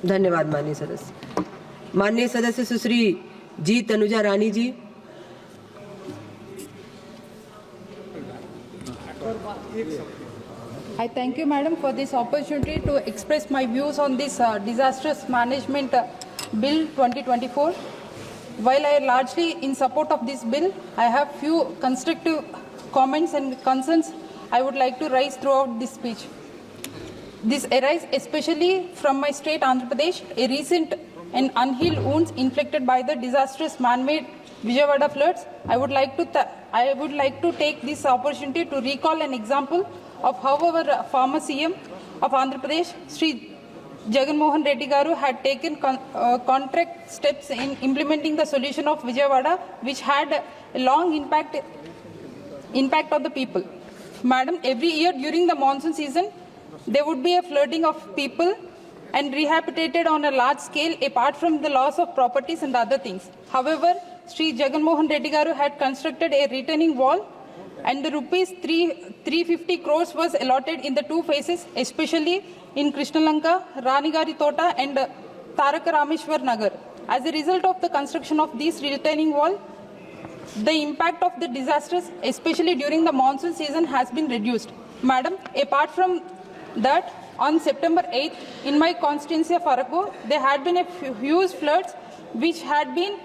धन्यवाद माननीय सदस्य। माननीय सदस्य सुश्री जी तनुजा रानी जी। I thank you, Madam, for this opportunity to express my views on this Disastrous Management Bill 2024. While I am largely in support of this bill, I have few constructive comments and concerns I would like to raise throughout this speech. This arises especially from my state, Andhra Pradesh, a recent and unhealed wounds inflicted by the disastrous man-made Vijayawada floods. I would like to take this opportunity to recall an example of how our former CM of Andhra Pradesh, Sri Jagan Mohan Reddy Garu, had taken contract steps in implementing the solution of Vijayawada, which had a long impact on the people. Madam, every year during the monsoon season, there would be a flooding of people and rehabilitated on a large scale apart from the loss of properties and other things. However, Sri Jagan Mohan Reddy Garu had constructed a retaining wall and the rupees 350 crores was allotted in the two phases, especially in Krishnalanka, Ranigari Tota and Taraka Rameshwar Nagar. As a result of the construction of this retaining wall, the impact of the disasters, especially during the monsoon season, has been reduced. Madam, apart from that, on September 8th, in my constituency of Arakku, there had been a huge floods which had been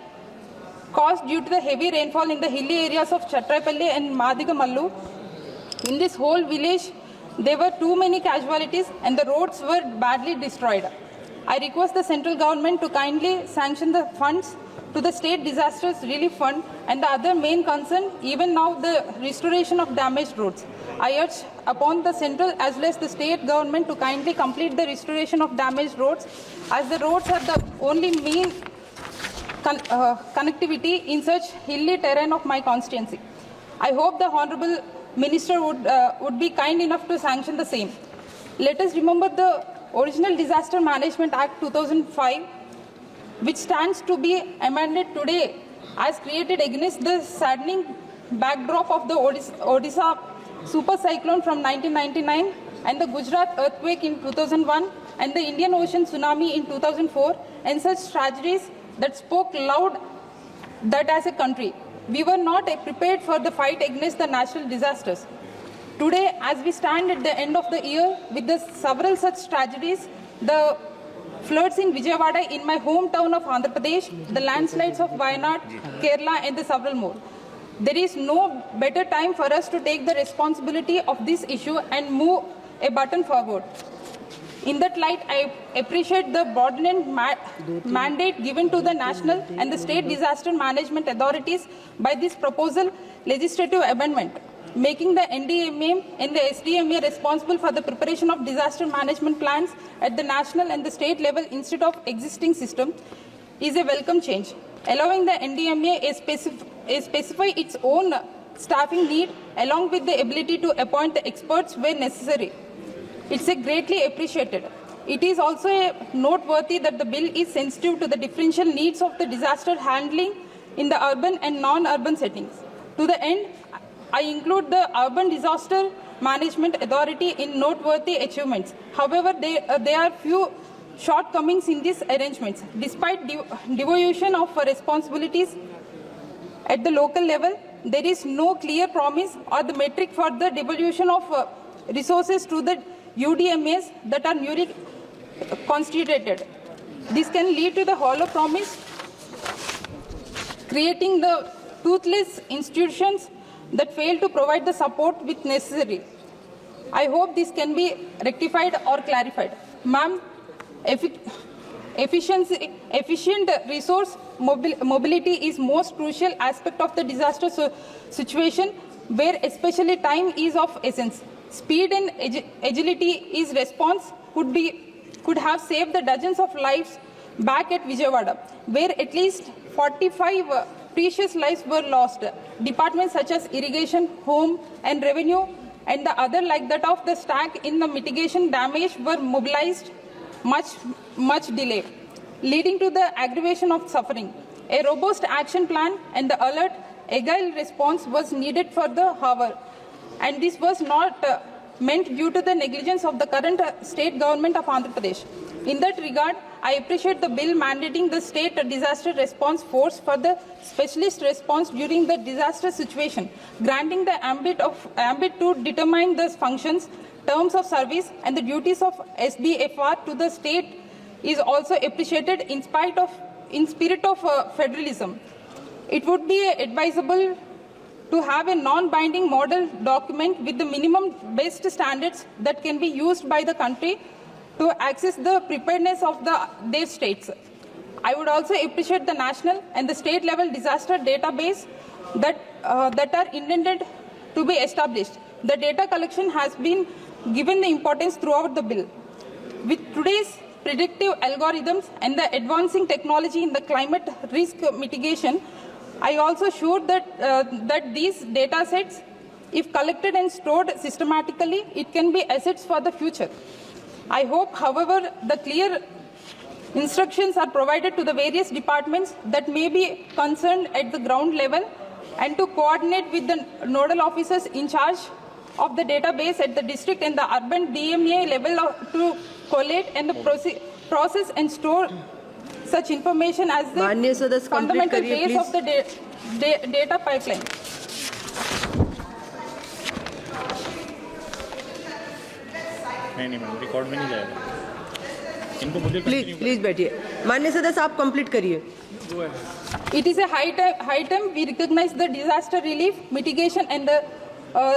caused due to the heavy rainfall in the hilly areas of Chatraipalli and Madigamallu. In this whole village, there were too many casualties and the roads were badly destroyed. I request the central government to kindly sanction the funds to the State Disasters Relief Fund and the other main concern, even now the restoration of damaged roads. I urge upon the central as well as the state government to kindly complete the restoration of damaged roads, as the roads are the only main connectivity in such hilly terrain of my constituency. I hope the Honorable Minister would be kind enough to sanction the same. Let us remember the original Disaster Management Act 2005, which stands to be amended today, as created against the saddening backdrop of the Odisha super cyclone from 1999 and the Gujarat earthquake in 2001 and the Indian Ocean tsunami in 2004, and such tragedies that spoke loud that as a country, we were not prepared for the fight against the natural disasters. Today, as we stand at the end of the year with the several such tragedies, the floods in Vijayawada in my hometown of Andhra Pradesh, the landslides of Wayanad, Kerala and the several more. There is no better time for us to take the responsibility of this issue and move a button forward. In that light, I appreciate the broadened mandate given to the national and the state disaster management authorities by this proposal legislative amendment, making the NDMA and the SDMA responsible for the preparation of disaster management plans at the national and the state level instead of existing system is a welcome change. Allowing the NDMA specify its own staffing need along with the ability to appoint the experts where necessary. It's a greatly appreciated. It is also noteworthy that the bill is sensitive to the differential needs of the disaster handling in the urban and non-urban settings. To the end, I include the Urban Disaster Management Authority in noteworthy achievements. However, there are few shortcomings in these arrangements. Despite devolution of responsibilities at the local level, there is no clear promise or the metric for the devolution of resources to the UDMAs that are newly constituted. This can lead to the hollow promise, creating the toothless institutions that fail to provide the support with necessary. I hope this can be rectified or clarified. Ma'am, efficient resource mobility is most crucial aspect of the disaster situation, where especially time is of essence. Speed and agility is response could have saved the dozens of lives back at Vijayawada, where at least 45 precious lives were lost. Departments such as irrigation, home and revenue and the other like that of the stack in the mitigation damage were mobilized much delayed, leading to the aggravation of suffering. A robust action plan and the alert, agile response was needed for the hour. And this was not meant due to the negligence of the current state government of Andhra Pradesh. In that regard, I appreciate the bill mandating the state disaster response force for the specialist response during the disaster situation, granting the ambit to determine the functions, terms of service, and the duties of SBFR to the state is also appreciated in spirit of federalism. It would be advisable to have a non-binding model document with the minimum best standards that can be used by the country to access the preparedness of their states. I would also appreciate the national and the state level disaster database that are intended to be established. The data collection has been given the importance throughout the bill. With today's predictive algorithms and the advancing technology in the climate risk mitigation, I also showed that these data sets, if collected and stored systematically, it can be assets for the future. I hope, however, the clear instructions are provided to the various departments that may be concerned at the ground level and to coordinate with the nodal officers in charge of the database at the district and the urban DMA level to collate and the process and store such information as माननीय the सदस्य, complete fundamental करिए, base of the data pipeline. नहीं madam record में नहीं जाएगा इनको मुझे please बैठिए। माननीय सदस्य, आप कंप्लीट करिए। It is a high time we recognize the disaster relief, mitigation and the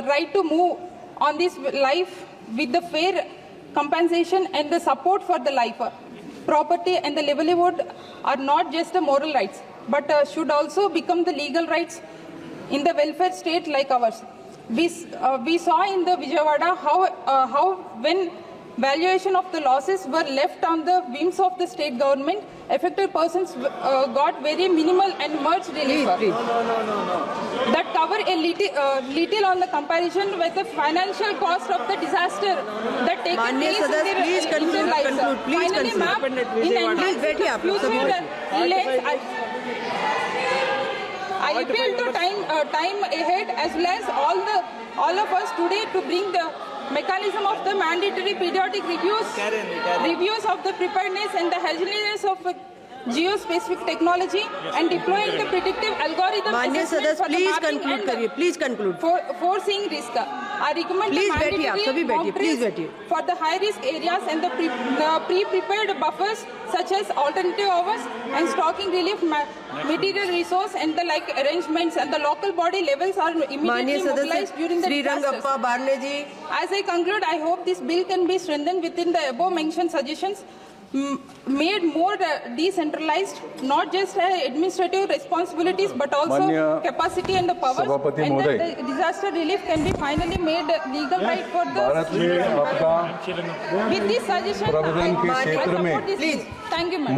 right to move on this life with the fair compensation and the support for the life. Property and the livelihood are not just the moral rights, but should also become the legal rights in the welfare state like ours. We saw in the Vijayawada how when valuation of the losses were left on the whims of the state government, affected persons got very minimal and much relief. Please. That cover a little on the comparison with the financial cost of the disaster that taken माननीय place in सदस्य, their please conclude, lives. conclude, please Finally, conclude. ma'am, in Please बैठिए आप लोग, सभी बैठिए। I appeal to time ahead as well as all of us today to bring the mechanism of the mandatory periodic reviews of the preparedness and the healthiness of geospecific technology and deploying the predictive algorithm माननीय assessment सदस्य, for the please mapping conclude and करिए, please conclude। foreseeing risk. I recommend Please the बैठिए आप, सभी mandatory बैठिए, mock please drills बैठिए। for the high risk areas and the pre-prepared buffers such as alternative hours and stocking relief material resource and the like arrangements and the local body levels are माननीय immediately mobilized सदस्य during the Shri disasters. Rangappa Barney ji. As I conclude, I hope this bill can be strengthened within the above mentioned suggestions, made more decentralized, not just administrative responsibilities but also माननीय capacity and the powers, सभापति and महोदय, that the disaster relief can be finally made legal right for Bharat the में आपका with this suggestion. प्रबंधन के I क्षेत्र में support this bill. Thank you, madam.